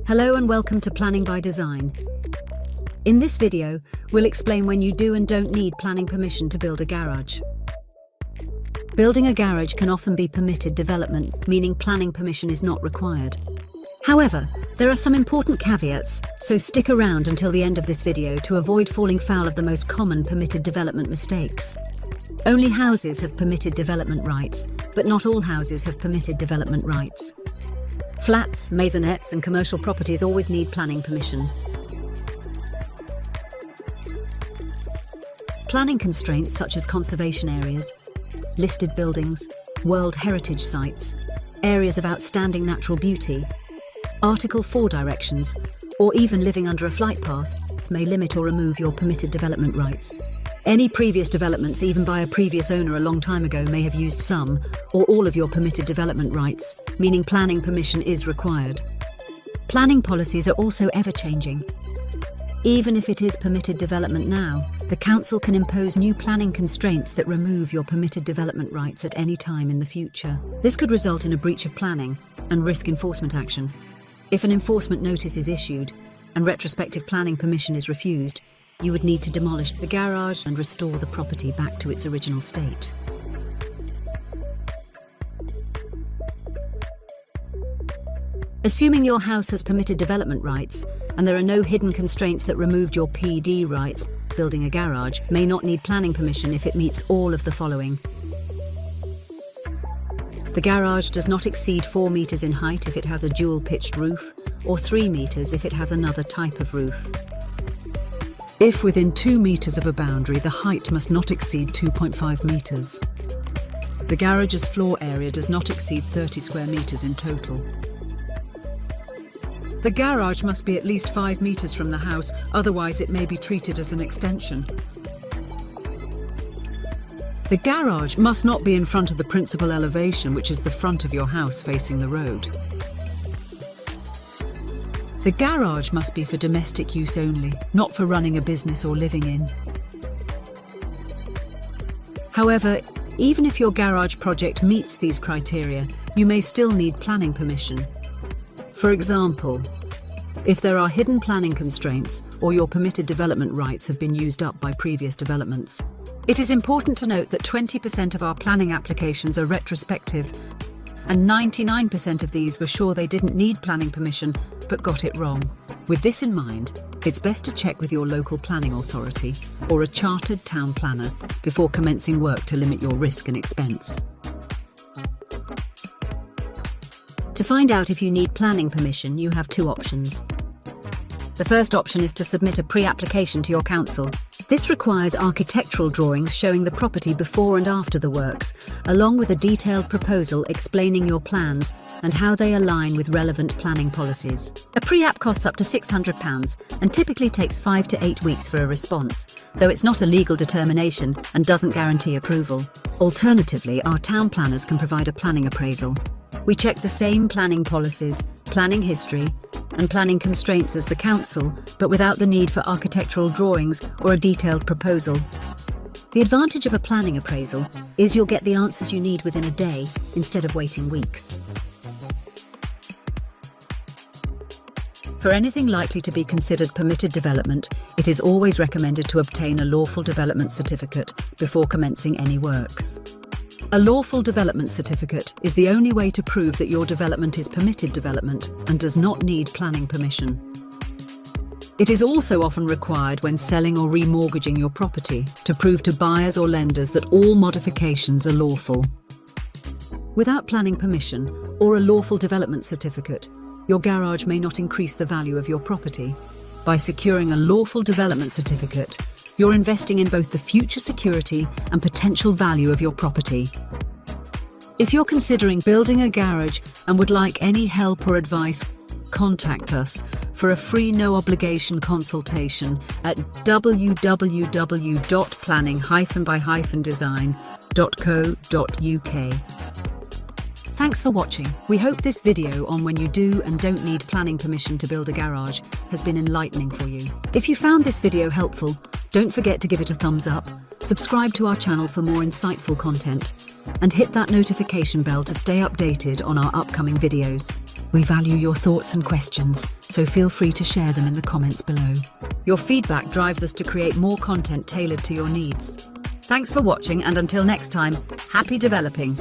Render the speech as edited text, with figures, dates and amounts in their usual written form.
Hello and welcome to Planning by Design. In this video, we'll explain when you do and don't need planning permission to build a garage. Building a garage can often be permitted development, meaning planning permission is not required. However, there are some important caveats, so stick around until the end of this video to avoid falling foul of the most common permitted development mistakes. Only houses have permitted development rights, but not all houses have permitted development rights. Flats, maisonettes, and commercial properties always need planning permission. Planning constraints such as conservation areas, listed buildings, World Heritage Sites, areas of outstanding natural beauty, Article 4 directions, or even living under a flight path may limit or remove your permitted development rights. Any previous developments, even by a previous owner a long time ago, may have used some or all of your permitted development rights, meaning planning permission is required. Planning policies are also ever-changing. Even if it is permitted development now, the council can impose new planning constraints that remove your permitted development rights at any time in the future. This could result in a breach of planning and risk enforcement action. If an enforcement notice is issued and retrospective planning permission is refused, you would need to demolish the garage and restore the property back to its original state. Assuming your house has permitted development rights and there are no hidden constraints that removed your PD rights, building a garage may not need planning permission if it meets all of the following. The garage does not exceed 4 meters in height if it has a dual-pitched roof, or 3 meters if it has another type of roof. If within 2 meters of a boundary, the height must not exceed 2.5 meters. The garage's floor area does not exceed 30 square meters in total. The garage must be at least 5 meters from the house, otherwise it may be treated as an extension. The garage must not be in front of the principal elevation, which is the front of your house facing the road. The garage must be for domestic use only, not for running a business or living in. However, even if your garage project meets these criteria, you may still need planning permission. For example, if there are hidden planning constraints or your permitted development rights have been used up by previous developments. It is important to note that 20% of our planning applications are retrospective, and 99% of these were sure they didn't need planning permission but got it wrong. With this in mind, it's best to check with your local planning authority or a chartered town planner before commencing work to limit your risk and expense. To find out if you need planning permission, you have two options. The first option is to submit a pre-application to your council. This requires architectural drawings showing the property before and after the works, along with a detailed proposal explaining your plans and how they align with relevant planning policies. A pre-app costs up to £600 and typically takes 5 to 8 weeks for a response, though it's not a legal determination and doesn't guarantee approval. Alternatively, our town planners can provide a planning appraisal. We check the same planning policies, planning history, and planning constraints as the council, but without the need for architectural drawings or a detailed proposal. The advantage of a planning appraisal is you'll get the answers you need within a day instead of waiting weeks. For anything likely to be considered permitted development, it is always recommended to obtain a lawful development certificate before commencing any works. A lawful development certificate is the only way to prove that your development is permitted development and does not need planning permission. It is also often required when selling or remortgaging your property to prove to buyers or lenders that all modifications are lawful. Without planning permission or a lawful development certificate, your garage may not increase the value of your property. By securing a lawful development certificate, you're investing in both the future security and potential value of your property. If you're considering building a garage and would like any help or advice, contact us for a free no-obligation consultation at www.planning-by-design.co.uk. Thanks for watching. We hope this video on when you do and don't need planning permission to build a garage has been enlightening for you. If you found this video helpful, don't forget to give it a thumbs up, subscribe to our channel for more insightful content, and hit that notification bell to stay updated on our upcoming videos. We value your thoughts and questions, so feel free to share them in the comments below. Your feedback drives us to create more content tailored to your needs. Thanks for watching, and until next time, happy developing.